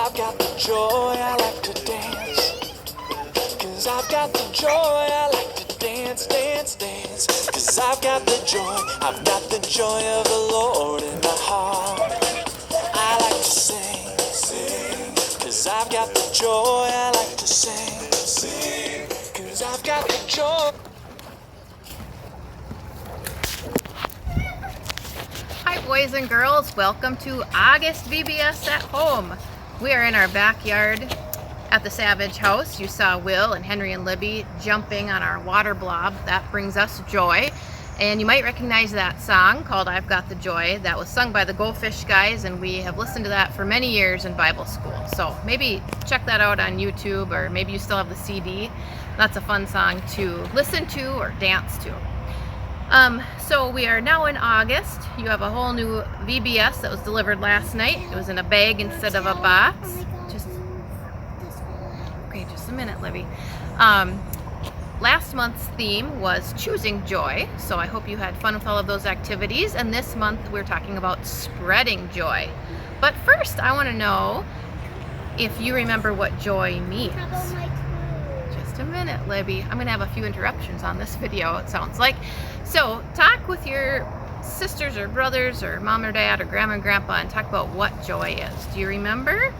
I've got the joy, I like to dance. 'Cause I've got the joy, I like to dance, dance, dance. 'Cause I've got the joy of the Lord in my heart. I like to sing, sing. 'Cause I've got the joy, I like to sing, sing. 'Cause I've got the joy. Hi boys and girls, welcome to August VBS at home. We are in our backyard at the Savage house. You saw Will and Henry and Libby jumping on our water blob. That brings us joy. And you might recognize that song called I've Got the Joy. That was sung by the Goldfish guys, and we have listened to that for many years in Bible school. So maybe check that out on YouTube, or maybe you still have the CD. That's a fun song to listen to or dance to. So we are now in August. You have a whole new VBS that was delivered last night. It was in a bag instead of a box. Just a minute, Libby. Last month's theme was choosing joy, so I hope you had fun with all of those activities. And this month we're talking about spreading joy. But first, I want to know if you remember what joy means. Just a minute, Libby. I'm going to have a few interruptions on this video, it sounds like. So talk with your sisters or brothers or mom or dad or grandma and grandpa and talk about what joy is. Do you remember?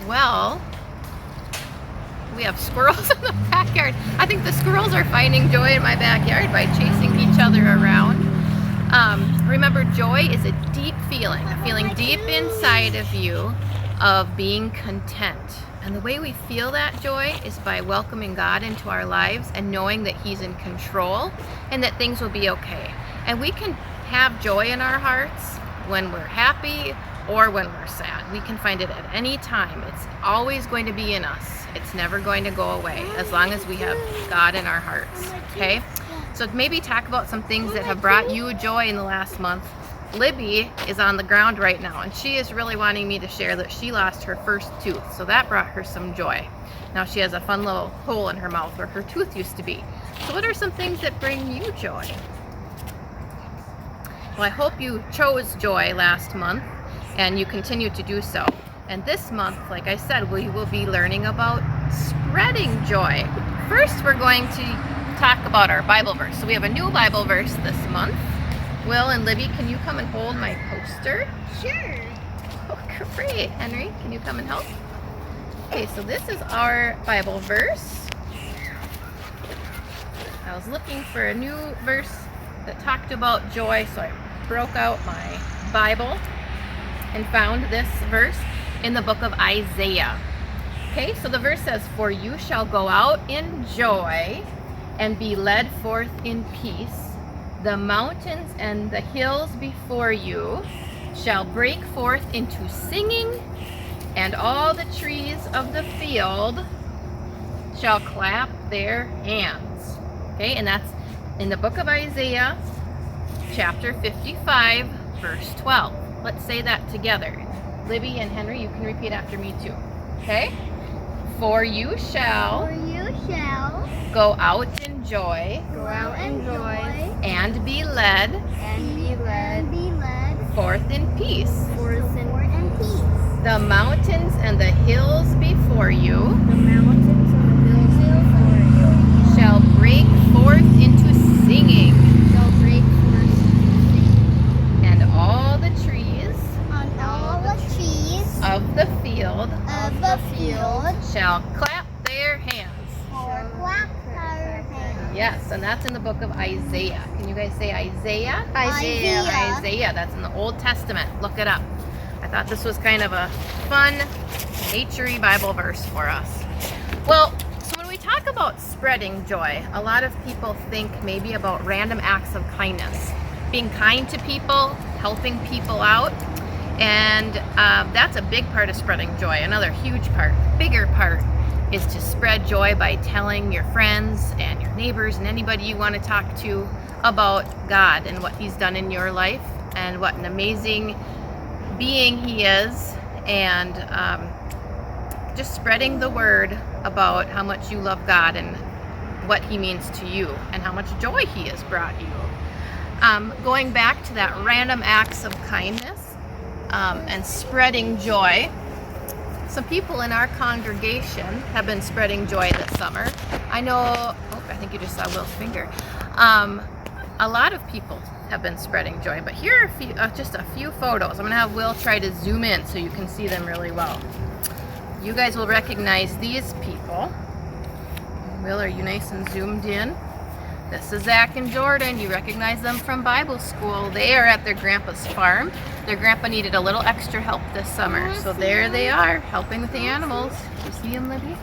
Well, we have squirrels in the backyard. I think the squirrels are finding joy in my backyard by chasing each other around. Remember, joy is a deep feeling, a feeling deep inside of you of being content. And the way we feel that joy is by welcoming God into our lives and knowing that He's in control and that things will be okay. And we can have joy in our hearts when we're happy or when we're sad. We can find it at any time. It's always going to be in us. It's never going to go away as long as we have God in our hearts, okay? So maybe talk about some things that have brought you joy in the last month. Libby is on the ground right now, and she is really wanting me to share that she lost her first tooth, so that brought her some joy. Now she has a fun little hole in her mouth where her tooth used to be. So what are some things that bring you joy? Well, I hope you chose joy last month and you continue to do so. And this month, like I said, we will be learning about spreading joy. First, we're going to talk about our Bible verse. So we have a new Bible verse this month. Will and Libby, can you come and hold my poster? Sure. Oh, great. Henry, can you come and help? Okay, so this is our Bible verse. I was looking for a new verse that talked about joy, so I broke out my Bible and found this verse in the book of Isaiah. Okay, so the verse says, "For you shall go out in joy and be led forth in peace. The mountains and the hills before you shall break forth into singing, and all the trees of the field shall clap their hands." Okay, and that's in the book of Isaiah, chapter 55, verse 12. Let's say that together. Libby and Henry, you can repeat after me too. Okay? For you shall go out in joy and be led forth in peace. The mountains and the hills before you shall break forth into singing, and all the trees of the field shall clap their hands. Yes, and that's in the book of Isaiah. Can you guys say Isaiah? Isaiah, that's in the Old Testament. Look it up. I thought this was kind of a fun, nature-y Bible verse for us. Well, so when we talk about spreading joy, a lot of people think maybe about random acts of kindness. Being kind to people, helping people out. And that's a big part of spreading joy. Another huge part, bigger part, is to spread joy by telling your friends and your neighbors and anybody you want to talk to about God and what He's done in your life and what an amazing being He is, and just spreading the word about how much you love God and what He means to you and how much joy He has brought you. Going back to that random acts of kindness, and spreading joy. Some people in our congregation have been spreading joy this summer. I know, oh, I think you just saw Will's finger. A lot of people have been spreading joy, but here are a few, just a few photos. I'm gonna have Will try to zoom in so you can see them really well. You guys will recognize these people. Will, are you nice and zoomed in? This is Zach and Jordan. You recognize them from Bible school. They are at their grandpa's farm. Their grandpa needed a little extra help this summer. So there they are, helping with the animals. You see them, Libby?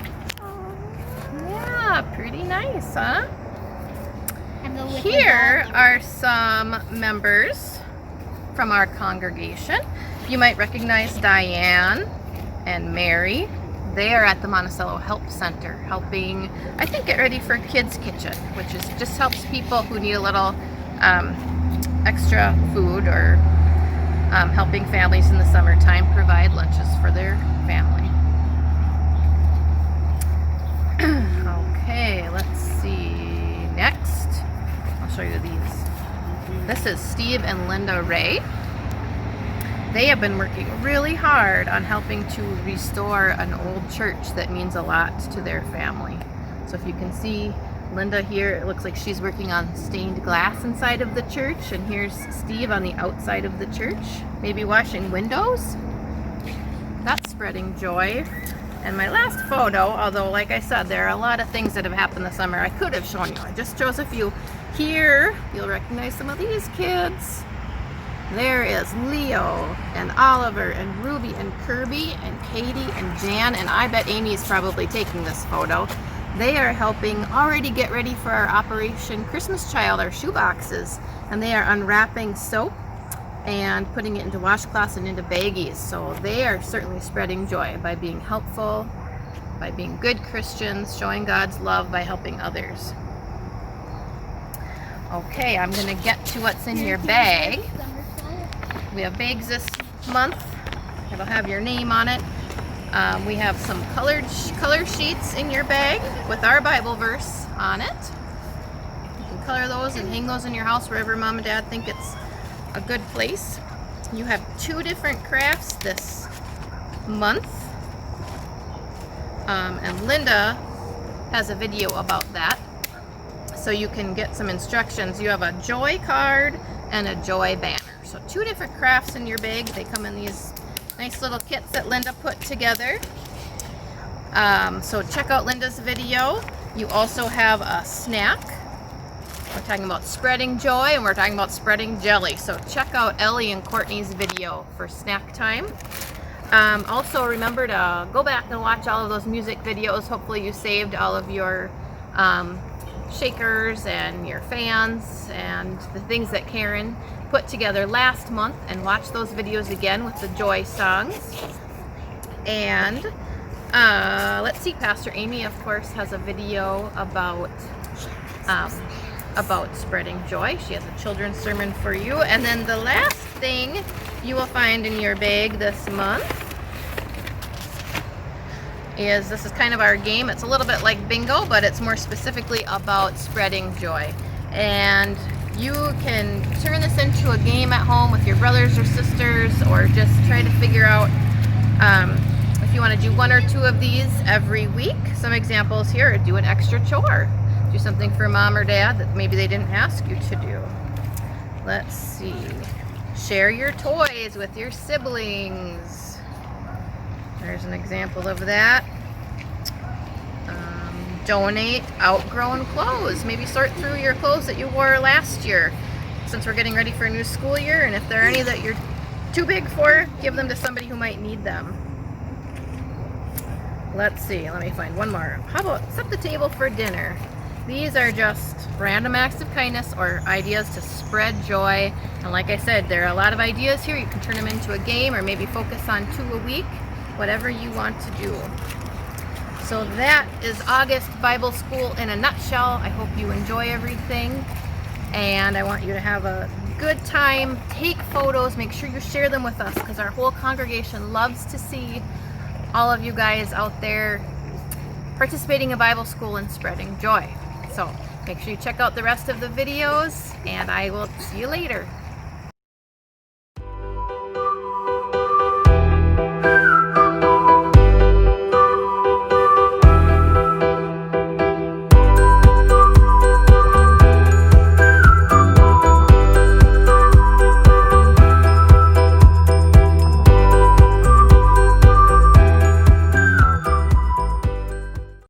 Yeah, pretty nice, huh? Here are some members from our congregation. You might recognize Diane and Mary. They are at the Monticello Help Center helping, I think, get ready for Kids Kitchen, which is just helps people who need a little extra food, or helping families in the summertime provide lunches for their family. Okay, let's see. Next, I'll show you these. This is Steve and Linda Ray. They have been working really hard on helping to restore an old church that means a lot to their family. So if you can see Linda here, it looks like she's working on stained glass inside of the church, and here's Steve on the outside of the church, maybe washing windows. That's spreading joy. And my last photo, although like I said, there are a lot of things that have happened this summer I could have shown you. I just chose a few. Here, you'll recognize some of these kids. There is Leo and Oliver and Ruby and Kirby and Katie and Jan, and I bet Amy is probably taking this photo. They are helping already get ready for our Operation Christmas Child, our shoe boxes, and they are unwrapping soap and putting it into washcloths and into baggies. So they are certainly spreading joy by being helpful, by being good Christians, showing God's love by helping others. Okay, I'm going to get to what's in your bag. We have bags this month. It'll have your name on it. We have some color sheets in your bag with our Bible verse on it. You can color those and hang those in your house wherever Mom and Dad think it's a good place. You have 2 different crafts this month. And Linda has a video about that. So you can get some instructions. You have a joy card and a joy banner. So 2 different crafts in your bag. They come in these nice little kits that Linda put together. So check out Linda's video. You also have a snack. We're talking about spreading joy, and we're talking about spreading jelly. So check out Ellie and Courtney's video for snack time. Also remember to go back and watch all of those music videos. Hopefully you saved all of your shakers and your fans and the things that Karen put together last month, and watch those videos again with the joy songs. And let's see, Pastor Amy of course has a video about spreading joy. She has a children's sermon for you. And then the last thing you will find in your bag this month is, this is kind of our game. It's a little bit like bingo, but it's more specifically about spreading joy. And you can turn this into a game at home with your brothers or sisters, or just try to figure out if you want to do 1 or 2 of these every week. Some examples here are: do an extra chore. Do something for Mom or Dad that maybe they didn't ask you to do. Let's see. Share your toys with your siblings. There's an example of that. Donate outgrown clothes. Maybe sort through your clothes that you wore last year, since we're getting ready for a new school year, and if there are any that you're too big for, give them to somebody who might need them. Let's see, let me find one more. How about set the table for dinner? These are just random acts of kindness or ideas to spread joy. And like I said, there are a lot of ideas here. You can turn them into a game, or maybe focus on 2 a week, whatever you want to do. So that is August Bible School in a nutshell. I hope you enjoy everything, and I want you to have a good time. Take photos, make sure you share them with us, because our whole congregation loves to see all of you guys out there participating in Bible school and spreading joy. So make sure you check out the rest of the videos, and I will see you later.